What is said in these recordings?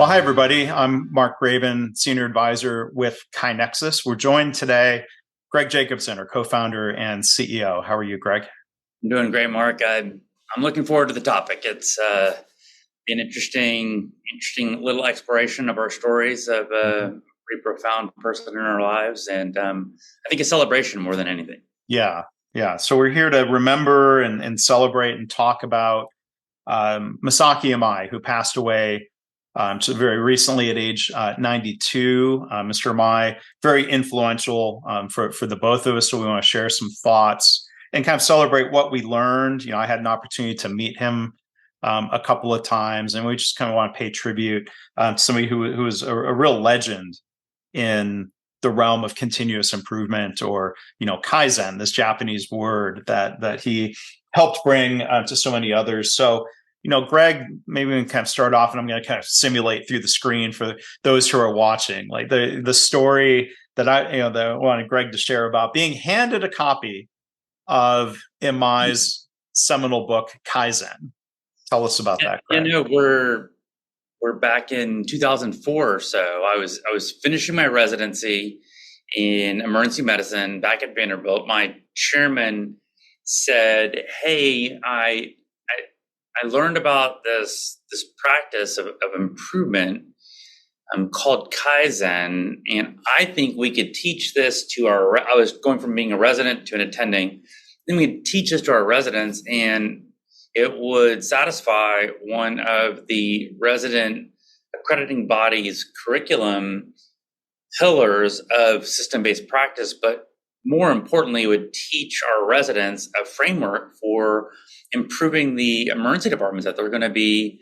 Well, hi, everybody. I'm Mark Graban, Senior Advisor with KaiNexus. We're joined today, Greg Jacobson, our co-founder and CEO. How are you, Greg? I'm doing great, Mark. I'm looking forward to the topic. It's an interesting little exploration of our stories of a pretty profound person in our lives, and I think a celebration more than anything. Yeah. So we're here to remember and celebrate and talk about Masaaki Imai, who passed away so very recently at age 92. Mr. Imai, very influential for the both of us. So we want to share some thoughts and kind of celebrate what we learned. I had an opportunity to meet him a couple of times, and we just kind of want to pay tribute to somebody who is a real legend in the realm of continuous improvement, or Kaizen, this Japanese word that he helped bring to so many others. So Greg, maybe we can kind of start off, and I'm going to kind of simulate through the screen for those who are watching, like the story that I wanted Greg to share about being handed a copy of Imai's seminal book, Kaizen. Tell us about that, Greg. We're back in 2004 or so. I was finishing my residency in emergency medicine back at Vanderbilt. My chairman said, "Hey, I learned about this practice of improvement called Kaizen, and I think we could teach this to I was going from being a resident to an attending. Then we could teach this to our residents, and it would satisfy one of the resident accrediting body's curriculum pillars of system-based practice, but more importantly, it would teach our residents a framework for improving the emergency departments that they're going to be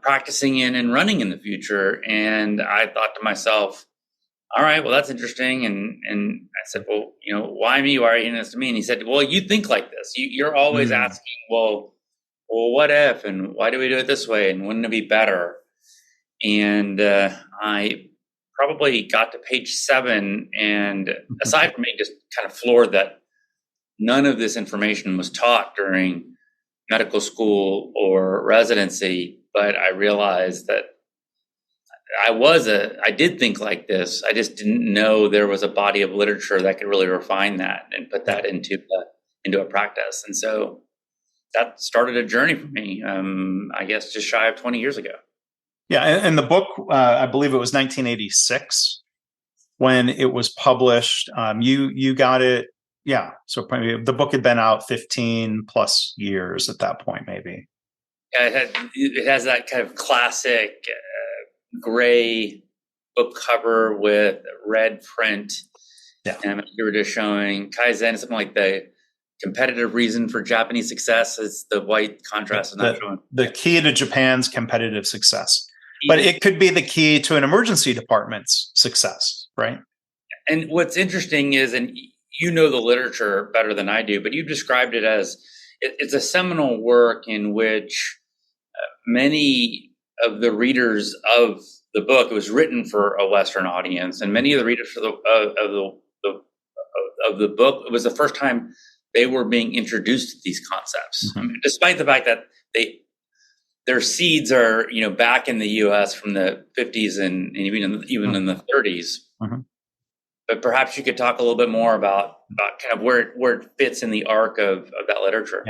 practicing in and running in the future." And I thought to myself, all right, well, that's interesting. And I said, well, why me? Why are you handing this to me? And he said, well, you think like this. You're always asking, well, what if, and why do we do it this way? And wouldn't it be better? And I probably got to page 7, and aside from being just kind of floored that none of this information was taught during medical school or residency, but I realized that I did think like this. I just didn't know there was a body of literature that could really refine that and put that into a practice. And so that started a journey for me, I guess just shy of 20 years ago. Yeah, and the book, I believe it was 1986 when it was published. You got it, yeah. So probably the book had been out 15 plus years at that point, maybe. Yeah, it has that kind of classic gray book cover with red print. Yeah, and you were just showing Kaizen, something like the competitive reason for Japanese success is the white contrast. The key to Japan's competitive success. But it could be the key to an emergency department's success, right? And what's interesting is, and you know the literature better than I do, but you've described it as it's a seminal work in which many of the readers of the book, it was written for a Western audience, and many of the readers of the book, it was the first time they were being introduced to these concepts. Mm-hmm. I mean, despite the fact that their seeds are, back in the U.S. from the 50s and even in the 30s. Mm-hmm. But perhaps you could talk a little bit more about kind of where it fits in the arc of that literature.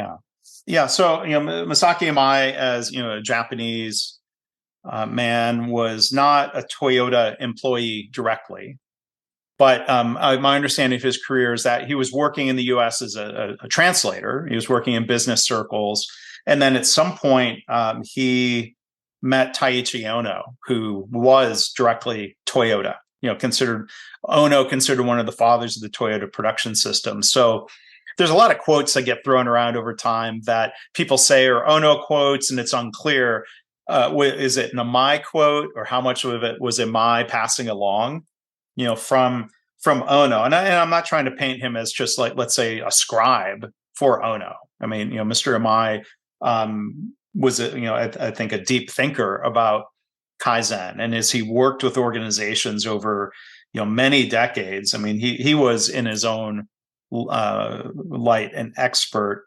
Yeah. So Masaaki Imai, as a Japanese man, was not a Toyota employee directly, but my understanding of his career is that he was working in the U.S. as a translator. He was working in business circles. And then at some point, he met Taiichi Ohno, who was directly Toyota, considered one of the fathers of the Toyota production system. So there's a lot of quotes that get thrown around over time that people say are Ohno quotes, and it's unclear. Is it an Imai quote, or how much of it was Imai passing along, from Ohno? And I'm not trying to paint him as just like, let's say, a scribe for Ohno. I mean, Mr. Imai was I think a deep thinker about Kaizen, and as he worked with organizations over many decades, I mean he was in his own light an expert.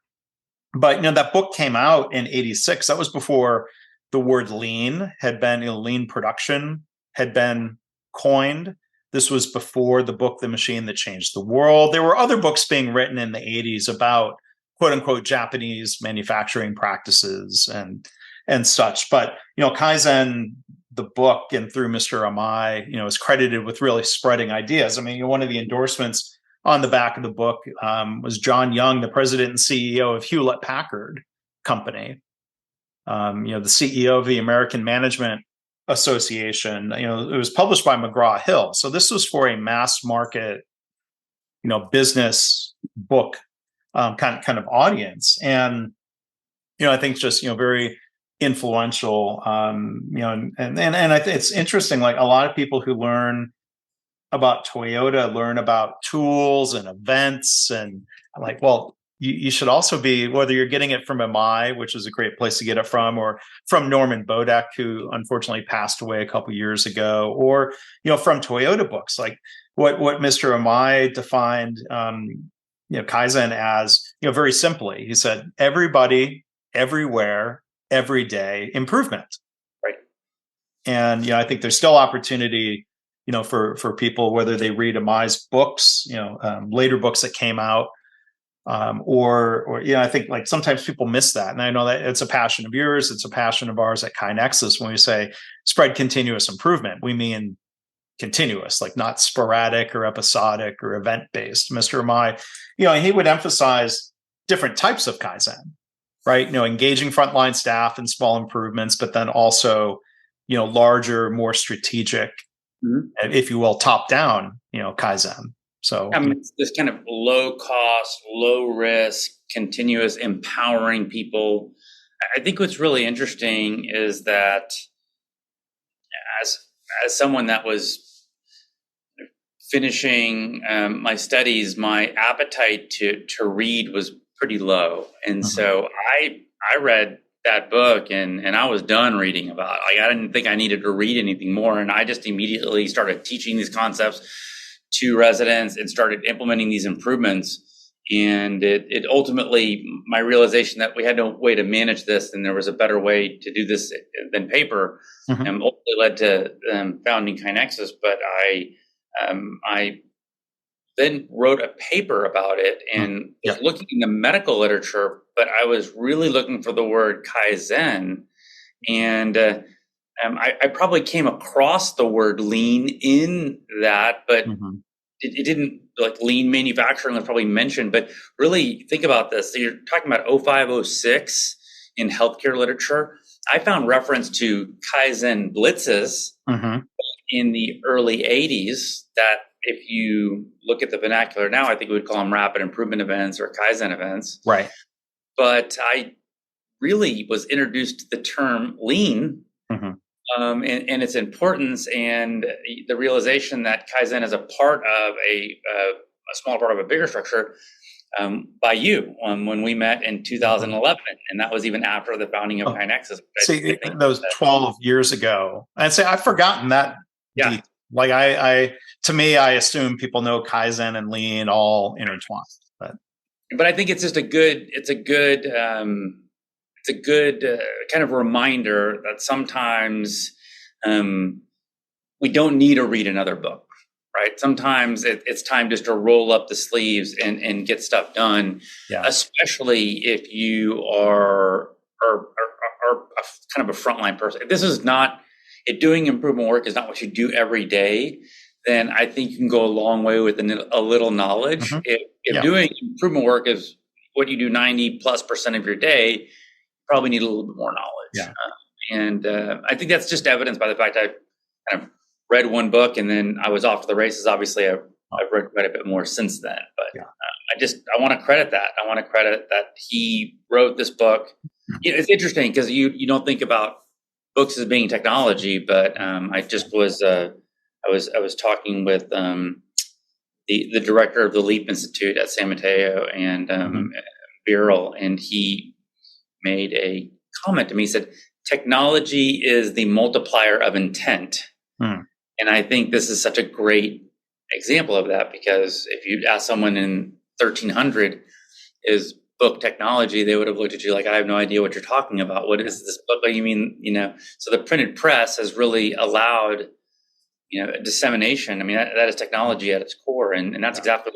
But that book came out in '86. That was before the word lean had been, lean production had been coined. This was before the book, The Machine That Changed the World. There were other books being written in the 80s about quote unquote Japanese manufacturing practices and such. But, Kaizen, the book, and through Mr. Imai, is credited with really spreading ideas. I mean, one of the endorsements on the back of the book was John Young, the president and CEO of Hewlett Packard Company. The CEO of the American Management Association. It was published by McGraw-Hill. So this was for a mass market, business book kind of audience. And, I think just, very influential, and I think it's interesting, like a lot of people who learn about Toyota learn about tools and events, and I'm like, well, you should also be, whether you're getting it from Imai, which is a great place to get it from, or from Norman Bodek, who unfortunately passed away a couple years ago, or from Toyota books, like what Mr. Imai defined Kaizen as, very simply. He said, everybody, everywhere, every day improvement. Right. And I think there's still opportunity for people, whether they read Imai's books, later books that came out, or I think like sometimes people miss that. And I know that it's a passion of yours. It's a passion of ours at KaiNexus. When we say spread continuous improvement, we mean continuous, like not sporadic or episodic or event-based. Mr. Imai, he would emphasize different types of Kaizen, right? Engaging frontline staff and small improvements, but then also, larger, more strategic, if you will, top-down, Kaizen. So it's this kind of low cost, low risk, continuous empowering people. I think what's really interesting is that as someone that was finishing my studies, my appetite to read was pretty low. And so I read that book and I was done reading about it. Like, I didn't think I needed to read anything more. And I just immediately started teaching these concepts to residents and started implementing these improvements. And it ultimately, my realization that we had no way to manage this and there was a better way to do this than paper, ultimately led to founding KaiNexus. But I then wrote a paper about it and was looking in the medical literature, but I was really looking for the word Kaizen. And I probably came across the word lean in that, but it didn't, like lean manufacturing was probably mentioned. But really think about this. So you're talking about 0506 in healthcare literature. I found reference to Kaizen blitzes in the early 80s that if you look at the vernacular now, I think we would call them rapid improvement events or Kaizen events. Right. But I really was introduced to the term lean and its importance, and the realization that Kaizen is a part of a small part of a bigger structure by you when we met in 2011. And that was even after the founding of KaiNexus. See, that was 12 years ago. I'd say I've forgotten that. Yeah. Like to me, I assume people know Kaizen and Lean all intertwined. But I think it's just a good kind of reminder that sometimes we don't need to read another book, right? Sometimes it's time just to roll up the sleeves and get stuff done, especially if you are kind of a frontline person. If this is not, if doing improvement work is not what you do every day, then I think you can go a long way with a little knowledge. If doing improvement work is what you do 90+% of your day, you probably need a little bit more knowledge. And I think that's just evidenced by the fact I kind of read one book and then I was off to the races. Obviously, I've read a bit more since then. But I want to credit that. I want to credit that he wrote this book. It's interesting because you don't think about books as being technology, but I just was I was talking with the director of the Leap Institute at San Mateo and Viral, and he made a comment to me. He said, "Technology is the multiplier of intent," and I think this is such a great example of that, because if you ask someone in 1300, is book technology, they would have looked at you like, I have no idea what you're talking about. What is this book? What do you mean? So the printed press has really allowed, dissemination. I mean, that is technology at its core. And that's exactly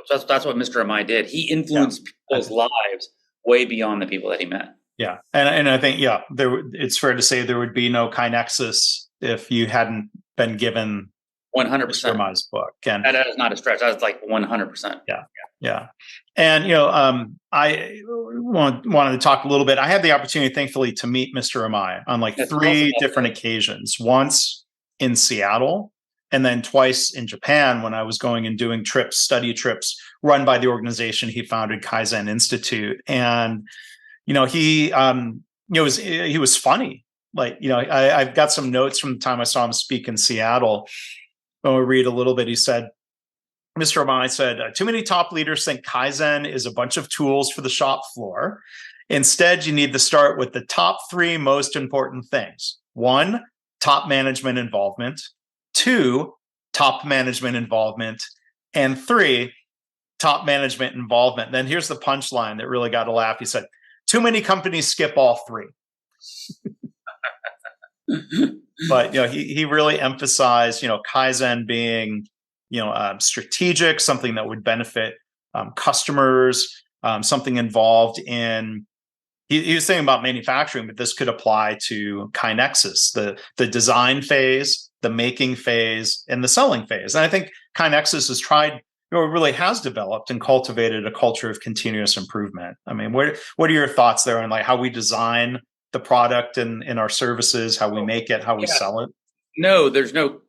that's what Mr. Imai did. He influenced people's lives way beyond the people that he met. Yeah. And I think, it's fair to say there would be no KaiNexus if you hadn't been given 100% Mr. Imai's book. And that is not a stretch. That's like 100%. Yeah. And, I wanted to talk a little bit. I had the opportunity, thankfully, to meet Mr. Imai on like three different occasions. Once in Seattle, and then twice in Japan when I was going and doing study trips run by the organization he founded, Kaizen Institute. And, he was funny. Like, I've got some notes from the time I saw him speak in Seattle. When we read a little bit, he said, Mr. Imai said, too many top leaders think Kaizen is a bunch of tools for the shop floor. Instead, you need to start with the top three most important things. 1, top management involvement. 2, top management involvement. And 3, top management involvement. Then here's the punchline that really got a laugh. He said, too many companies skip all 3. But he really emphasized Kaizen being strategic, something that would benefit customers, something involved in. He was thinking about manufacturing, but this could apply to KaiNexus, the design phase, the making phase, and the selling phase. And I think KaiNexus has tried. Really has developed and cultivated a culture of continuous improvement. I mean, what are your thoughts there on like how we design the product and in our services, how we make it, how we sell it? No, there's no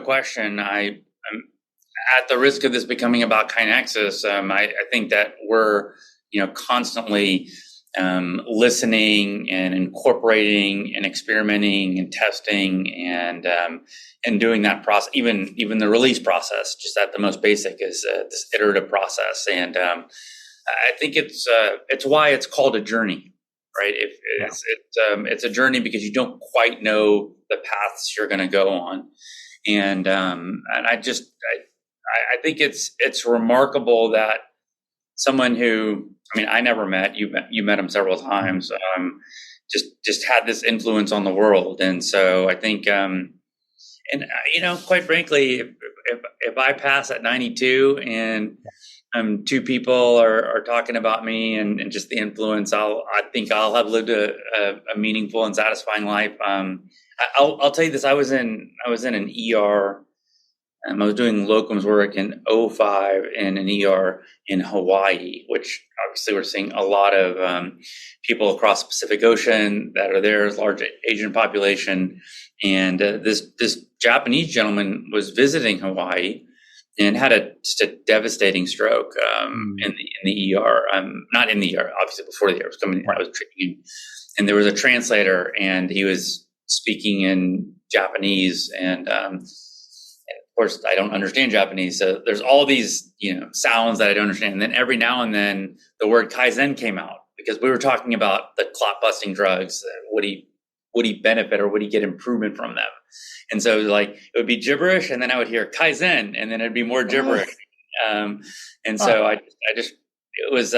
question. I'm at the risk of this becoming about KaiNexus. I think that we're, constantly listening and incorporating and experimenting and testing and doing that process. Even the release process, just at the most basic, is this iterative process. And I think it's why it's called a journey. Right. It's a journey because you don't quite know the paths you're going to go on. And I think it's remarkable that someone who, I never met, you met him several times, just had this influence on the world. And so I think, quite frankly, if I pass at 92 and 2 people are talking about me and just the influence, I think I'll have lived a meaningful and satisfying life. I'll tell you this: I was in an ER. I was doing locums work in 2005 in an ER in Hawaii, which obviously we're seeing a lot of people across the Pacific Ocean that are there, large Asian population, and this Japanese gentleman was visiting Hawaii and had just a devastating stroke in the ER. Not in the ER, obviously before the ER was coming. I was treating him, and there was a translator, and he was speaking in Japanese, and of course I don't understand Japanese, so there's all these sounds that I don't understand. And then every now and then the word Kaizen came out because we were talking about the clot busting drugs. Would he benefit or would he get improvement from them? And so it would be gibberish, and then I would hear Kaizen, and then it'd be more gibberish. And so it was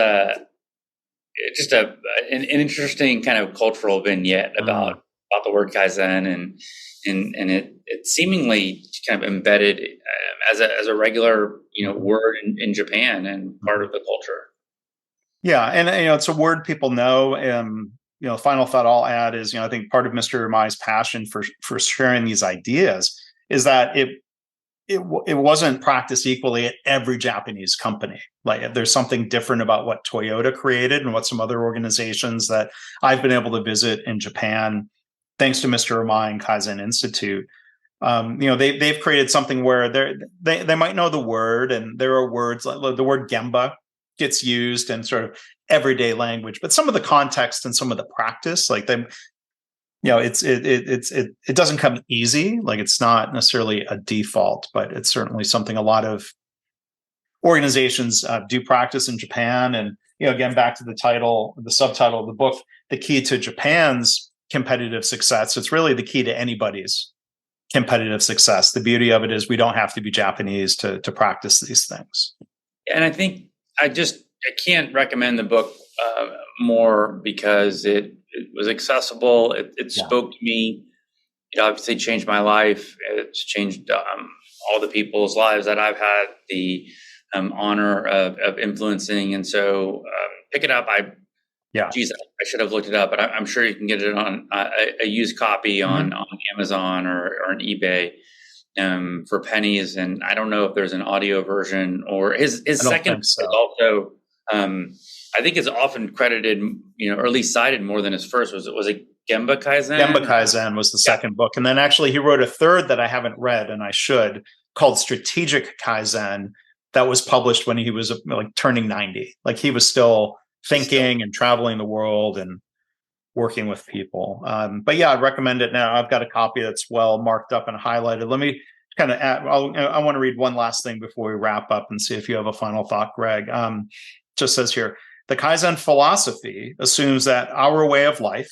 just an interesting kind of cultural vignette about the word Kaizen, and it seemingly kind of embedded as a regular word in Japan and part of the culture. Yeah, and it's a word people know. Final thought I'll add is, I think part of Mr. Imai's passion for sharing these ideas is that it wasn't practiced equally at every Japanese company. Like there's something different about what Toyota created and what some other organizations that I've been able to visit in Japan, thanks to Mr. Imai and Kaizen Institute. They've created something where they might know the word, and there are words like the word Gemba gets used in sort of everyday language, but some of the context and some of the practice, like them, it doesn't come easy. Like it's not necessarily a default, but it's certainly something a lot of organizations do practice in Japan. And again, back to the subtitle of the book, the key to Japan's competitive success. It's really the key to anybody's competitive success. The beauty of it is we don't have to be Japanese to practice these things. And I think I just I can't recommend the book more because it was accessible. It spoke to me. It obviously changed my life. It's changed all the people's lives that I've had the honor of influencing. And so pick it up. Geez, I should have looked it up, but I'm sure you can get it on a used copy on Amazon or on eBay for pennies. And I don't know if there's an audio version, or his second book is also, I think it's often credited, or at least cited more than his first. Was it Gemba Kaizen? Gemba Kaizen was the second book. And then actually he wrote a third that I haven't read, and I should, called Strategic Kaizen, that was published when he was like turning 90. Like he was still thinking and traveling the world and working with people. But yeah, I'd recommend it now. I've got a copy that's well marked up and highlighted. Let me kind of add, I want to read one last thing before we wrap up and see if you have a final thought, Greg. Just says here, the Kaizen philosophy assumes that our way of life,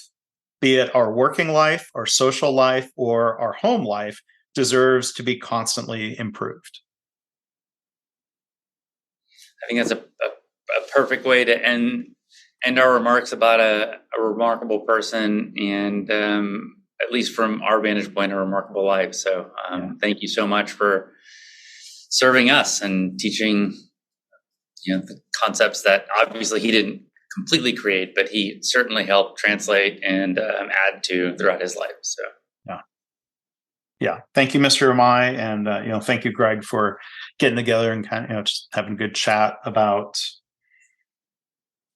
be it our working life, our social life, or our home life, deserves to be constantly improved. I think that's a perfect way to end our remarks about a remarkable person, and at least from our vantage point, a remarkable life. So thank you so much for serving us and teaching the concepts that obviously he didn't completely create, but he certainly helped translate and add to throughout his life. So yeah. Thank you, Mr. Imai, and thank you, Greg, for getting together and kind of just having a good chat about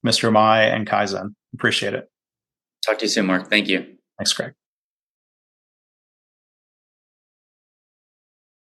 Mr. Imai and Kaizen. Appreciate it. Talk to you soon, Mark. Thank you. Thanks, Greg.